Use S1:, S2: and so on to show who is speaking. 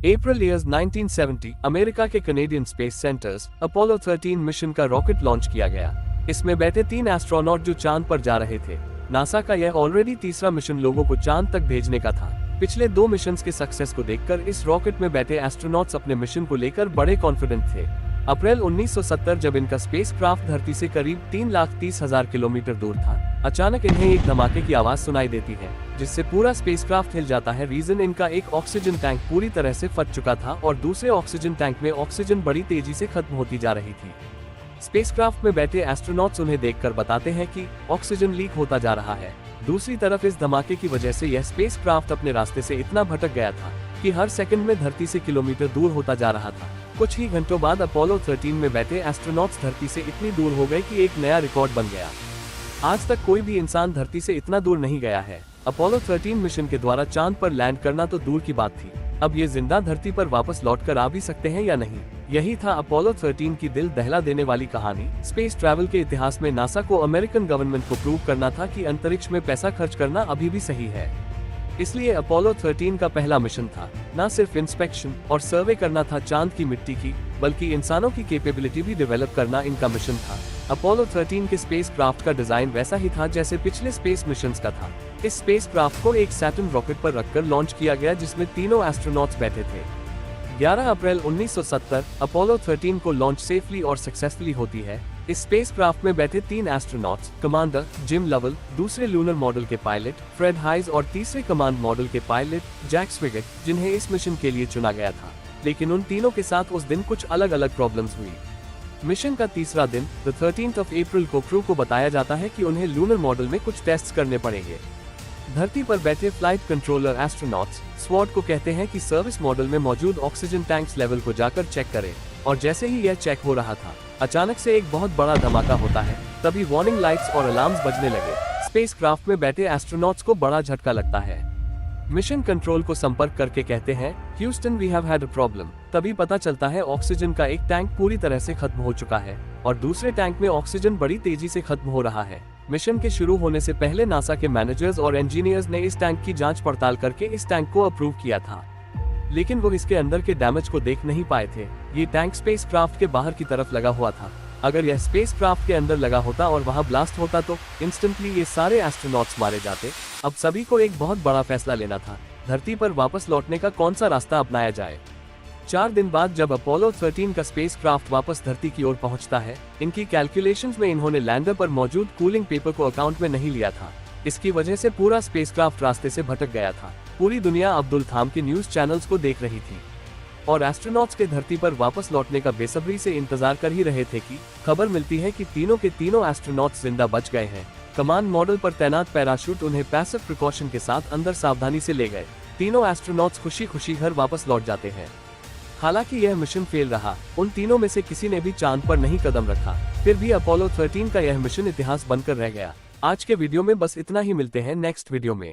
S1: अप्रैल years 1970 America के Canadian space centres Apollo 13 mission का rocket launch किया गया। इसमें बैठे 3 एस्ट्रोनॉट जो चांद पर जा रहे थे। नासा का यह ऑलरेडी तीसरा मिशन लोगों को चांद तक भेजने का था। पिछले 2 मिशंस के सक्सेस को देखकर इस रॉकेट में बैठे एस्ट्रोनॉट्स अपने मिशन को लेकर बड़े कॉन्फिडेंट थे। अप्रैल 1970 जब इनका स्पेसक्राफ्ट धरती से करीब 3,30,000 किलोमीटर दूर था, अचानक इन्हें एक धमाके की आवाज सुनाई देती है, जिससे पूरा स्पेसक्राफ्ट हिल जाता है। रीजन इनका एक ऑक्सीजन टैंक पूरी तरह से फट चुका था और दूसरे ऑक्सीजन टैंक में ऑक्सीजन बड़ी तेजी से खत्म होती जा रही थी। स्पेसक्राफ्ट में बैठे एस्ट्रोनॉट्स उन्हें देखकर बताते हैं कि ऑक्सीजन लीक होता जा रहा है। दूसरी तरफ इस धमाके की वजह से यह स्पेसक्राफ्ट अपने रास्ते से इतना भटक गया था कि हर सेकंड में धरती से किलोमीटर दूर होता जा रहा था। कुछ ही घंटों बाद अपोलो 13 में बैठे एस्ट्रोनॉट्स धरती से इतनी दूर हो गए कि एक नया रिकॉर्ड बन गया। आज तक कोई भी इंसान धरती से इतना दूर नहीं गया है। अपोलो 13 मिशन के द्वारा चांद पर लैंड करना तो दूर की बात थी, अब ये जिंदा धरती पर वापस लौटकर आ भी सकते हैं या नहीं। यही था अपोलो 13 की दिल दहला देने वाली कहानी। स्पेस ट्रैवल के इतिहास में नासा को अमेरिकन गवर्नमेंट को प्रूव करना था कि अंतरिक्ष में पैसा खर्च करना अभी भी सही है। इसलिए अपोलो 13 का पहला मिशन था न सिर्फ इंस्पेक्शन और सर्वे करना था चांद की मिट्टी की, बल्कि इंसानों की कैपेबिलिटी भी डेवलप करना इनका मिशन था। अपोलो 13 के स्पेसक्राफ्ट का डिजाइन वैसा ही था जैसे पिछले स्पेस मिशंस का था। इस स्पेसक्राफ्ट को एक सैटर्न रॉकेट पर रखकर लॉन्च किया गया, जिसमें तीनों एस्ट्रोनॉट्स बैठे थे। 11 अप्रैल 1970 अपोलो 13 को लॉन्च सेफली और सक्सेसफुली होती है। इस स्पेसक्राफ्ट में बैठे 3 एस्ट्रोनॉट्स, कमांडर जिम लवल, दूसरे लूनर मॉडल के पायलट फ्रेड हाइज और तीसरे कमांड मॉडल के पायलट जैक स्विगेट, जिन्हें इस मिशन के लिए चुना गया था। लेकिन उन तीनों के साथ उस दिन कुछ अलग अलग प्रॉब्लम्स हुई। मिशन का तीसरा दिन 13 अप्रैल को क्रू को बताया जाता है कि उन्हें लूनर मॉडल में कुछ टेस्ट करने पड़ेंगे। धरती पर बैठे फ्लाइट कंट्रोलर एस्ट्रोनॉट्स स्वॉट को कहते हैं कि सर्विस मॉडल में मौजूद ऑक्सीजन टैंक्स लेवल को जाकर चेक करें, और जैसे ही यह चेक हो रहा था, अचानक से एक बहुत बड़ा धमाका होता है। तभी वार्निंग लाइट्स और अलार्म्स बजने लगे। स्पेसक्राफ्ट में बैठे एस्ट्रोनॉट्स को बड़ा झटका लगता है। मिशन कंट्रोल को संपर्क करके कहते हैं, Houston we have had a problem. तभी पता चलता है ऑक्सीजन का एक टैंक पूरी तरह से खत्म हो चुका है और दूसरे टैंक में ऑक्सीजन बड़ी तेजी से खत्म हो रहा है। मिशन के शुरू होने से पहले नासा के मैनेजर्स और इंजीनियर्स ने इस टैंक की जांच पड़ताल करके इस टैंक को अप्रूव किया था, लेकिन वो इसके अंदर के डैमेज को देख नहीं पाए थे। ये टैंक स्पेसक्राफ्ट के बाहर की तरफ लगा हुआ था। अगर यह स्पेसक्राफ्ट के अंदर लगा होता और वहां ब्लास्ट होता तो इंस्टेंटली ये सारे एस्ट्रोनॉट्स मारे जाते। अब सभी को एक बहुत बड़ा फैसला लेना था, धरती पर वापस लौटने का कौन सा रास्ता अपनाया जाए। 4 दिन बाद जब अपोलो 13 का स्पेसक्राफ्ट वापस धरती की ओर पहुंचता है, इनकी कैलकुलेशंस में इन्होंने लैंडर पर मौजूद कूलिंग पेपर को अकाउंट में नहीं लिया था। इसकी वजह से पूरा स्पेसक्राफ्ट रास्ते से भटक गया था। पूरी दुनिया अब्दुल थाम के न्यूज चैनल्स को देख रही थी और एस्ट्रोनॉट्स के धरती पर वापस लौटने का बेसब्री से इंतजार कर ही रहे थे कि खबर मिलती है कि तीनों के तीनों एस्ट्रोनॉट्स जिंदा बच गए हैं। कमांड मॉडल पर तैनात पैराशूट उन्हें पैसिव प्रिकॉशन के साथ अंदर सावधानी से ले गए। तीनों एस्ट्रोनॉट्स खुशी खुशी घर वापस लौट जाते हैं। हालांकि यह मिशन फेल रहा, उन तीनों में से किसी ने भी चांद पर नहीं कदम रखा। फिर भी अपोलो 13 का यह मिशन इतिहास बनकर रह गया। आज के वीडियो में बस इतना ही, मिलते हैं नेक्स्ट वीडियो में।